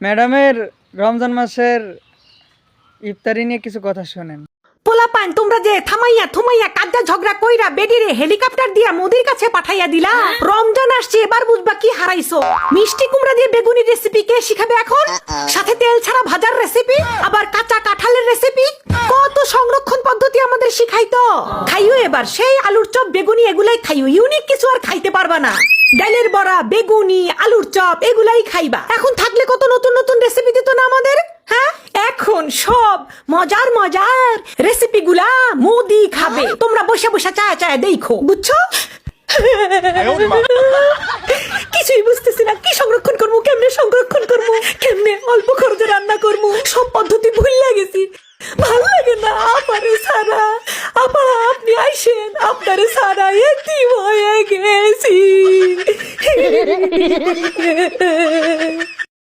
ম্যাডামের রমজান মাসের ইফতারি নিয়ে কিছু কথা শোনেন। পোলা পান তোমরা যে থামাইয়া থুমাইয়া কাজা ঝগড়া কইরা বেডিরে হেলিকপ্টার দিয়া মোদির কাছে পাঠাইয়া দিলা। রমজান আসছে, এবার বুঝবা কি হারাইছো। মিষ্টি কুমড়া দিয়ে বেগুনি রেসিপি কে শিখাবে এখন? সাথে তেল ছাড়া ভাজার রেসিপি, আবার কাঁচা কাঁঠালের রেসিপি, কত সংরক্ষণ পদ্ধতি আমাদের শিখাইতো। খাইও এবার সেই আলুর চপ বেগুনি এগুলাই খাইও, ইউনিক কিছু আর খাইতে পারবা না। ডালের বড়া, বেগুনি, আলুর চপ এগুলাই খাইবা। এখন থাকলে কত নতুন নতুন রেসিপি দিত না আমাদের। হ্যাঁ, এখন সব মজার মজার রেসিপি গুলা মোদি খাবে। তোমরা বসে বসে চায়া চায়া দেখো, বুঝছো? কিছুই বুঝতেছি না, কি সংরক্ষণ করবো, কেমনে সংরক্ষণ করবো, কেমনে অল্প খরচে রান্না করবো, সব পদ্ধতি ভুলে গেছি। ভাল লাগে না আমারে সারা। আপা আপনি আইসেন, আপনারে সারা এতিম হয়ে গেছি।